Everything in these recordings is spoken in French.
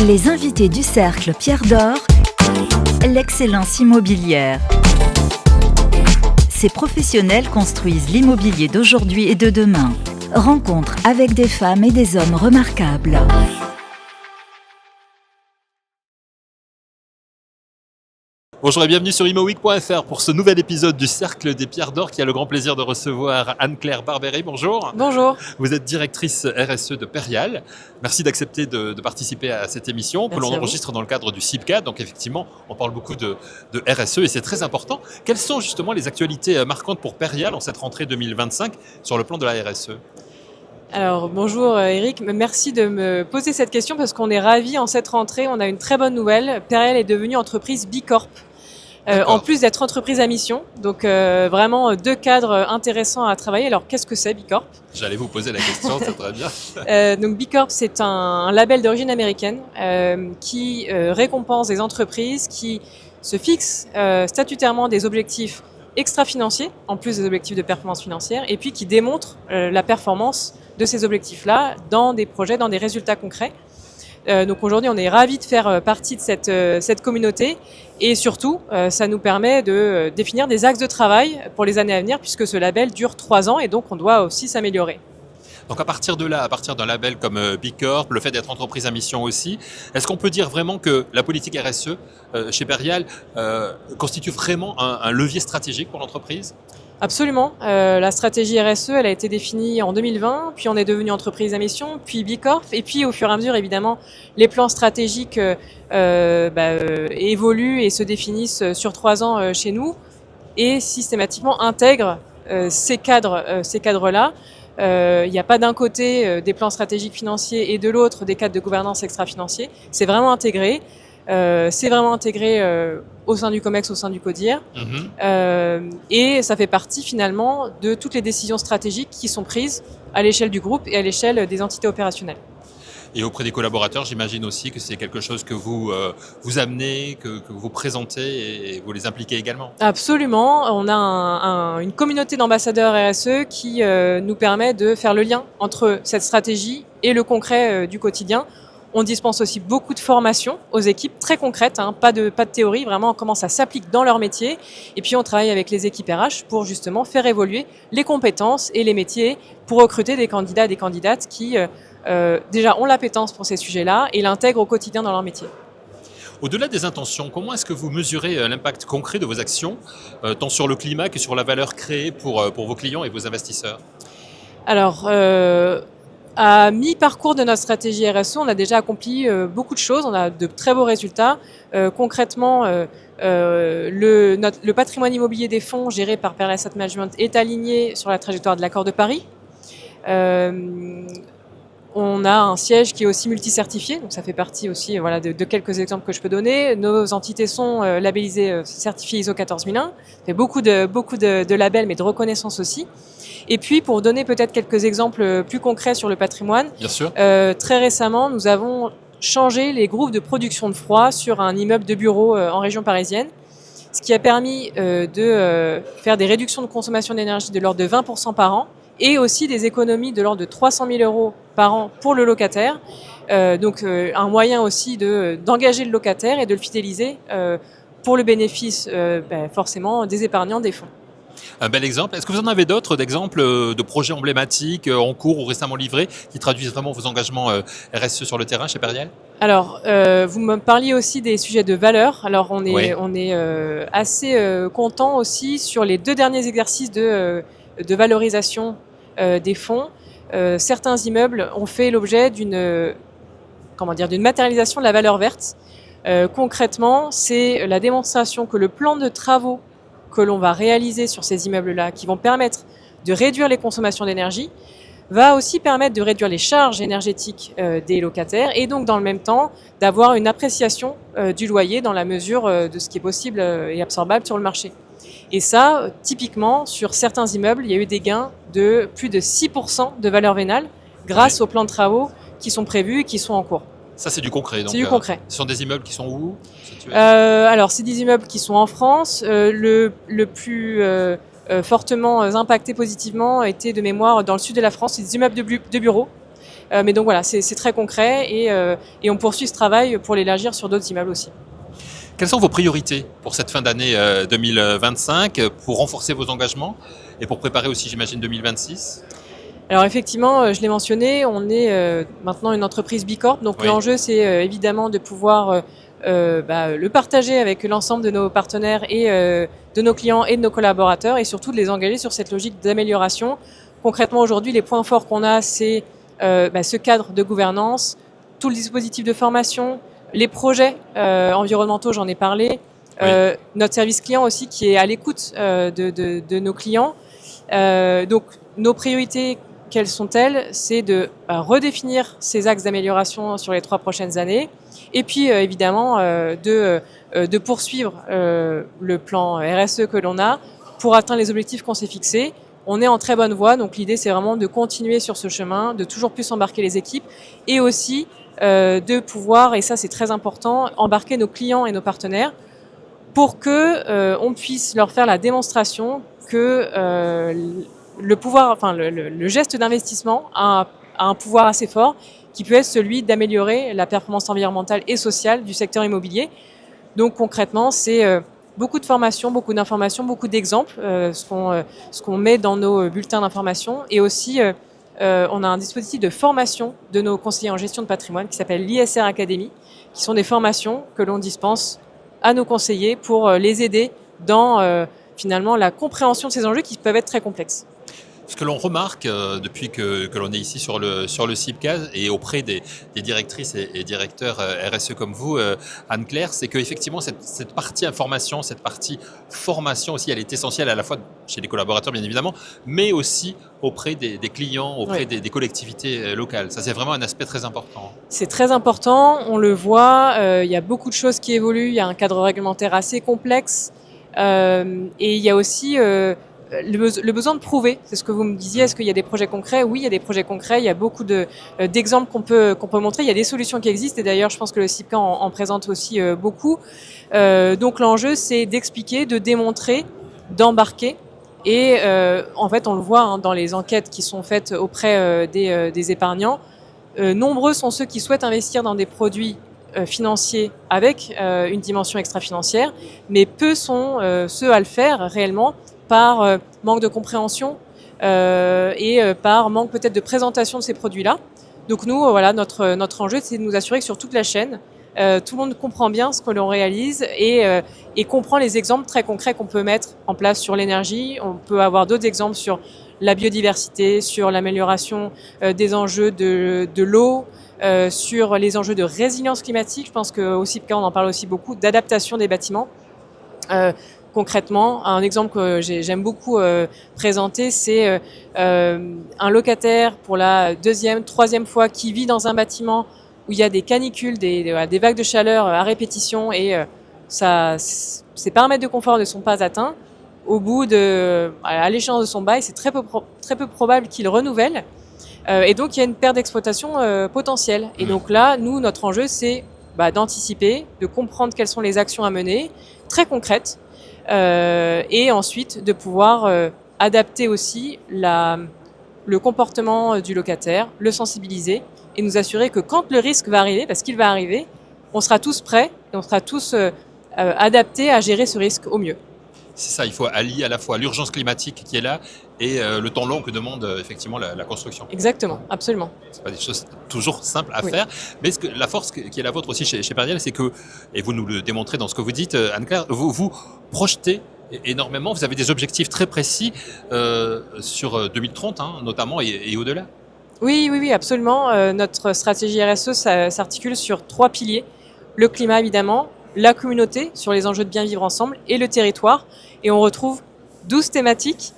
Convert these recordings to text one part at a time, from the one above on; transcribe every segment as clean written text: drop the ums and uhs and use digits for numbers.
Les invités du Cercle Pierre d'Or, l'excellence immobilière. Ces professionnels construisent l'immobilier d'aujourd'hui et de demain. Rencontre avec des femmes et des hommes remarquables. Bonjour et bienvenue sur imoweek.fr pour ce nouvel épisode du Cercle des Pierres d'Or qui a le grand plaisir de recevoir Anne-Claire Barbéry. Bonjour. Bonjour. Vous êtes directrice RSE de Perial. Merci d'accepter de participer à cette émission que l'on enregistre dans le cadre du CIPCA. Donc effectivement, on parle beaucoup de RSE et c'est très important. Quelles sont justement les actualités marquantes pour Perial en cette rentrée 2025 sur le plan de la RSE ? Alors bonjour Eric, merci de me poser cette question parce qu'on est ravis en cette rentrée. On a une très bonne nouvelle. Perial est devenue entreprise B Corp. En plus d'être entreprise à mission, donc vraiment deux cadres intéressants à travailler. Alors qu'est-ce que c'est B Corp ? J'allais vous poser la question, c'est très bien. Donc B Corp, c'est un label d'origine américaine qui récompense des entreprises qui se fixent statutairement des objectifs extra-financiers, en plus des objectifs de performance financière, et puis qui démontrent la performance de ces objectifs-là dans des projets, dans des résultats concrets. Donc aujourd'hui, on est ravis de faire partie de cette communauté et surtout, ça nous permet de définir des axes de travail pour les années à venir puisque ce label dure 3 ans et donc on doit aussi s'améliorer. Donc à partir de là, à partir d'un label comme B Corp, le fait d'être entreprise à mission aussi, est-ce qu'on peut dire vraiment que la politique RSE chez Perial constitue vraiment un levier stratégique pour l'entreprise ? Absolument. La stratégie RSE, elle a été définie en 2020, puis on est devenu entreprise à mission, puis B Corp, et puis au fur et à mesure, évidemment, les plans stratégiques évoluent et se définissent sur 3 ans chez nous, et systématiquement intègrent ces cadres-là. Il n'y a pas d'un côté des plans stratégiques financiers et de l'autre des cadres de gouvernance extra-financiers. C'est vraiment intégré. Au sein du COMEX, au sein du CODIR. Et ça fait partie finalement de toutes les décisions stratégiques qui sont prises à l'échelle du groupe et à l'échelle des entités opérationnelles. Et auprès des collaborateurs, j'imagine aussi que c'est quelque chose que vous amenez, que vous présentez et vous les impliquez également. Absolument. On a une communauté d'ambassadeurs RSE qui nous permet de faire le lien entre cette stratégie et le concret du quotidien. On dispense aussi beaucoup de formations aux équipes très concrètes, pas de théorie, vraiment comment ça s'applique dans leur métier. Et puis on travaille avec les équipes RH pour justement faire évoluer les compétences et les métiers pour recruter des candidats et des candidates qui déjà ont l'appétence pour ces sujets-là et l'intègrent au quotidien dans leur métier. Au-delà des intentions, comment est-ce que vous mesurez l'impact concret de vos actions, tant sur le climat que sur la valeur créée pour vos clients et vos investisseurs ? Alors, à mi-parcours de notre stratégie RSE, on a déjà accompli beaucoup de choses, on a de très beaux résultats. Concrètement, le patrimoine immobilier des fonds géré par Perial Asset Management est aligné sur la trajectoire de l'accord de Paris. On a un siège qui est aussi multi-certifié, donc ça fait partie aussi de quelques exemples que je peux donner. Nos entités sont labellisées, certifiées ISO 14001. Ça fait beaucoup de labels, mais de reconnaissance aussi. Et puis, pour donner peut-être quelques exemples plus concrets sur le patrimoine, bien sûr. Très récemment, nous avons changé les groupes de production de froid sur un immeuble de bureaux en région parisienne, ce qui a permis de faire des réductions de consommation d'énergie de l'ordre de 20% par an et aussi des économies de l'ordre de 300 000 € par an pour le locataire. Donc, un moyen aussi d'engager le locataire et de le fidéliser pour le bénéfice forcément des épargnants des fonds. Un bel exemple. Est-ce que vous en avez d'autres, d'exemples de projets emblématiques en cours ou récemment livrés qui traduisent vraiment vos engagements RSE sur le terrain chez Perial ? Alors, vous me parliez aussi des sujets de valeur. Alors, on est assez content aussi sur les 2 derniers exercices de valorisation des fonds. Certains immeubles ont fait l'objet d'une matérialisation de la valeur verte. Concrètement, c'est la démonstration que le plan de travaux que l'on va réaliser sur ces immeubles-là, qui vont permettre de réduire les consommations d'énergie, va aussi permettre de réduire les charges énergétiques des locataires et donc dans le même temps d'avoir une appréciation du loyer dans la mesure de ce qui est possible et absorbable sur le marché. Et ça, typiquement, sur certains immeubles, il y a eu des gains de plus de 6% de valeur vénale grâce aux plans de travaux qui sont prévus et qui sont en cours. Ça, c'est du concret. Donc, c'est du concret. Ce sont des immeubles qui sont où ? Alors, c'est des immeubles qui sont en France. Le plus fortement impacté positivement était de mémoire dans le sud de la France. C'est des immeubles de bureaux Mais donc voilà, c'est très concret et on poursuit ce travail pour l'élargir sur d'autres immeubles aussi. Quelles sont vos priorités pour cette fin d'année 2025 pour renforcer vos engagements et pour préparer aussi, j'imagine, 2026 ? Alors effectivement, je l'ai mentionné, on est maintenant une entreprise Bicorp, donc l'enjeu c'est évidemment de pouvoir le partager avec l'ensemble de nos partenaires et de nos clients et de nos collaborateurs et surtout de les engager sur cette logique d'amélioration. Concrètement aujourd'hui, les points forts qu'on a, c'est ce cadre de gouvernance, tout le dispositif de formation, les projets environnementaux, j'en ai parlé, notre service client aussi qui est à l'écoute de nos clients. Donc nos priorités, quelles sont-elles ? C'est de redéfinir ces axes d'amélioration sur les 3 prochaines années et puis évidemment de poursuivre le plan RSE que l'on a pour atteindre les objectifs qu'on s'est fixés. On est en très bonne voie, donc l'idée c'est vraiment de continuer sur ce chemin, de toujours plus embarquer les équipes et aussi de pouvoir, et ça c'est très important, embarquer nos clients et nos partenaires pour que on puisse leur faire la démonstration que le pouvoir, enfin le geste d'investissement a un pouvoir assez fort qui peut être celui d'améliorer la performance environnementale et sociale du secteur immobilier. Donc concrètement, c'est beaucoup de formations, beaucoup d'informations, beaucoup d'exemples, ce qu'on met dans nos bulletins d'information et aussi on a un dispositif de formation de nos conseillers en gestion de patrimoine qui s'appelle l'ISR Academy, qui sont des formations que l'on dispense à nos conseillers pour les aider dans finalement la compréhension de ces enjeux qui peuvent être très complexes. Ce que l'on remarque depuis que l'on est ici sur le CIBCA et auprès des directrices et directeurs RSE comme vous, Anne-Claire, c'est qu'effectivement cette partie information, cette partie formation aussi, elle est essentielle à la fois chez les collaborateurs bien évidemment, mais aussi auprès des clients, auprès des collectivités locales. Ça c'est vraiment un aspect très important. C'est très important, on le voit, il y a beaucoup de choses qui évoluent, il y a un cadre réglementaire assez complexe et il y a aussi le besoin de prouver, c'est ce que vous me disiez, est-ce qu'il y a des projets concrets ? Oui, il y a des projets concrets, il y a beaucoup d'exemples qu'on peut montrer, il y a des solutions qui existent et d'ailleurs je pense que le CIBCA en présente aussi beaucoup. Donc l'enjeu c'est d'expliquer, de démontrer, d'embarquer et en fait on le voit dans les enquêtes qui sont faites auprès des épargnants, nombreux sont ceux qui souhaitent investir dans des produits financiers avec une dimension extra-financière, mais peu sont ceux à le faire réellement par manque de compréhension et par manque peut-être de présentation de ces produits-là. Donc nous, voilà, notre enjeu, c'est de nous assurer que sur toute la chaîne, tout le monde comprend bien ce que l'on réalise et comprend les exemples très concrets qu'on peut mettre en place sur l'énergie. On peut avoir d'autres exemples sur la biodiversité, sur l'amélioration des enjeux de l'eau, sur les enjeux de résilience climatique. Je pense qu'au CIBCA, on en parle aussi beaucoup, d'adaptation des bâtiments. Concrètement, un exemple que j'aime beaucoup présenter, c'est un locataire pour la 2e, 3e fois qui vit dans un bâtiment où il y a des canicules, des vagues de chaleur à répétition et ses paramètres de confort ne sont pas atteints. Au bout à l'échéance de son bail, c'est très peu probable qu'il renouvelle. Et donc, il y a une perte d'exploitation potentielle. Et donc là, nous, notre enjeu, c'est d'anticiper, de comprendre quelles sont les actions à mener, très concrètes, et ensuite de pouvoir adapter aussi le comportement du locataire, le sensibiliser et nous assurer que quand le risque va arriver, parce qu'il va arriver, on sera tous prêts et on sera tous adaptés à gérer ce risque au mieux. C'est ça, il faut allier à la fois l'urgence climatique qui est là et le temps long que demande effectivement la construction. Exactement, absolument. C'est pas des choses toujours simples à faire, mais la force qui est la vôtre aussi chez Perial, c'est que, et vous nous le démontrez dans ce que vous dites, Anne-Claire, vous projetez énormément, vous avez des objectifs très précis sur 2030 notamment et au-delà. Oui, absolument. Notre stratégie RSE s'articule sur 3 piliers. Le climat évidemment, la communauté sur les enjeux de bien vivre ensemble et le territoire. Et on retrouve 12 thématiques.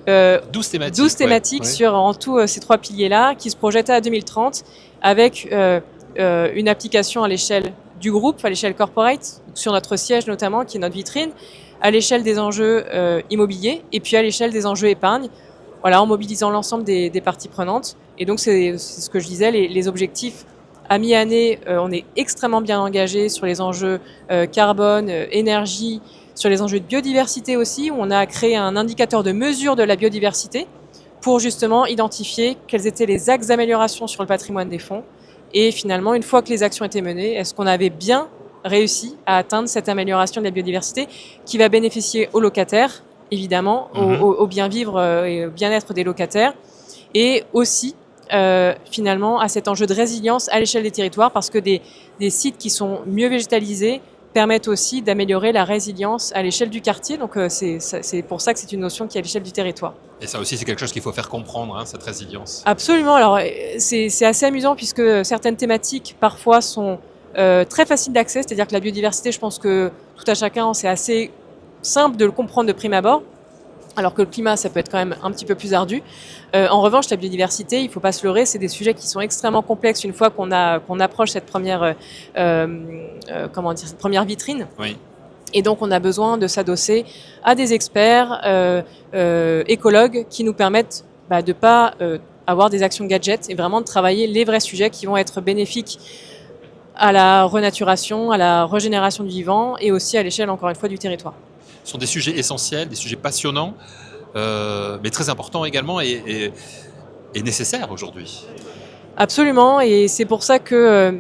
12 thématiques sur en tout ces 3 piliers-là qui se projettent à 2030 avec une application à l'échelle du groupe, à l'échelle corporate, sur notre siège notamment, qui est notre vitrine, à l'échelle des enjeux immobiliers et puis à l'échelle des enjeux épargne, voilà, en mobilisant l'ensemble des parties prenantes. Et donc c'est ce que je disais, les objectifs à mi-année, on est extrêmement bien engagé sur les enjeux carbone, énergie, sur les enjeux de biodiversité aussi, où on a créé un indicateur de mesure de la biodiversité pour justement identifier quels étaient les axes d'amélioration sur le patrimoine des fonds. Et finalement, une fois que les actions étaient menées, est-ce qu'on avait bien réussi à atteindre cette amélioration de la biodiversité qui va bénéficier aux locataires, évidemment, au bien vivre et au bien-être des locataires, et aussi finalement à cet enjeu de résilience à l'échelle des territoires, parce que des sites qui sont mieux végétalisés permettent aussi d'améliorer la résilience à l'échelle du quartier. Donc c'est pour ça que c'est une notion qui est à l'échelle du territoire. Et ça aussi, c'est quelque chose qu'il faut faire comprendre, hein, cette résilience. Absolument. Alors c'est assez amusant puisque certaines thématiques parfois sont très faciles d'accès, c'est-à-dire que la biodiversité, je pense que tout à chacun, c'est assez simple de le comprendre de prime abord, alors que le climat, ça peut être quand même un petit peu plus ardu. En revanche, la biodiversité, il ne faut pas se leurrer, c'est des sujets qui sont extrêmement complexes une fois qu'on approche cette première, cette première vitrine. Oui. Et donc, on a besoin de s'adosser à des experts écologues qui nous permettent de ne pas avoir des actions gadgets et vraiment de travailler les vrais sujets qui vont être bénéfiques à la renaturation, à la régénération du vivant et aussi à l'échelle, encore une fois, du territoire. Ce sont des sujets essentiels, des sujets passionnants, mais très importants également et nécessaires aujourd'hui. Absolument, et c'est pour ça que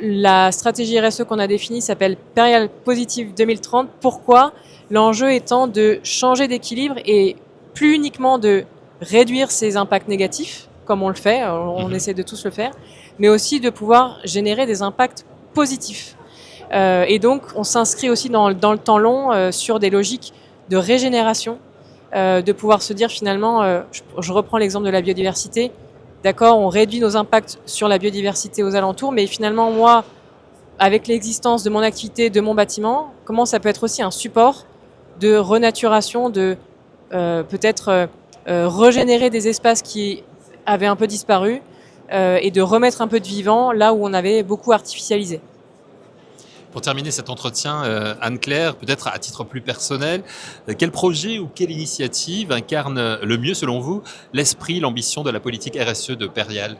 la stratégie RSE qu'on a définie s'appelle Périal Positive 2030. Pourquoi ? L'enjeu étant de changer d'équilibre et plus uniquement de réduire ses impacts négatifs, comme on le fait, on essaie de tous le faire, mais aussi de pouvoir générer des impacts positifs. Et donc, on s'inscrit aussi dans le temps long sur des logiques de régénération, de pouvoir se dire finalement, je reprends l'exemple de la biodiversité, d'accord, on réduit nos impacts sur la biodiversité aux alentours, mais finalement, moi, avec l'existence de mon activité, de mon bâtiment, comment ça peut être aussi un support de renaturation, de peut-être régénérer des espaces qui avaient un peu disparu et de remettre un peu de vivant là où on avait beaucoup artificialisé. Pour terminer cet entretien, Anne-Claire, peut-être à titre plus personnel, quel projet ou quelle initiative incarne le mieux, selon vous, l'esprit, l'ambition de la politique RSE de Périal ?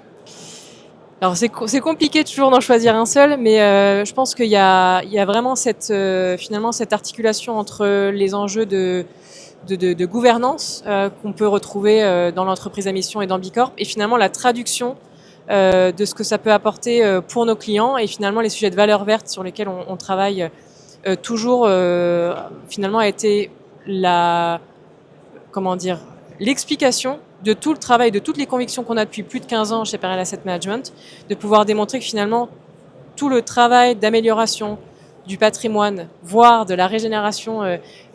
Alors c'est compliqué toujours d'en choisir un seul, mais je pense qu'il y a vraiment finalement cette articulation entre les enjeux de gouvernance qu'on peut retrouver dans l'entreprise à mission et dans Bicorp, et finalement la traduction de ce que ça peut apporter pour nos clients, et finalement les sujets de valeur verte sur lesquels on travaille toujours finalement a été l'explication de tout le travail, de toutes les convictions qu'on a depuis plus de 15 ans chez Périal Asset Management, de pouvoir démontrer que finalement tout le travail d'amélioration du patrimoine, voire de la régénération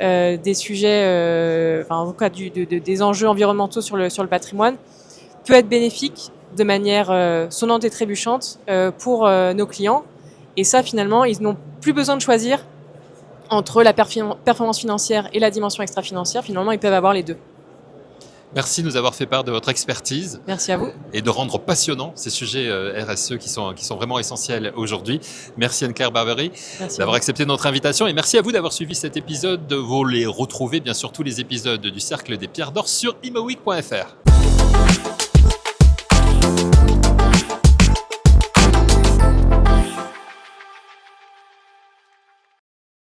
des sujets, en tout cas des enjeux environnementaux sur le patrimoine, peut être bénéfique de manière sonnante et trébuchante pour nos clients. Et ça, finalement, ils n'ont plus besoin de choisir entre la performance financière et la dimension extra-financière. Finalement, ils peuvent avoir les deux. Merci de nous avoir fait part de votre expertise. Merci à vous. Et de rendre passionnants ces sujets RSE qui sont vraiment essentiels aujourd'hui. Merci Anne-Claire Barbery d'avoir accepté notre invitation, et merci à vous d'avoir suivi cet épisode. Vous les retrouvez bien sûr tous les épisodes du Cercle des Pierres d'Or sur imoweek.fr.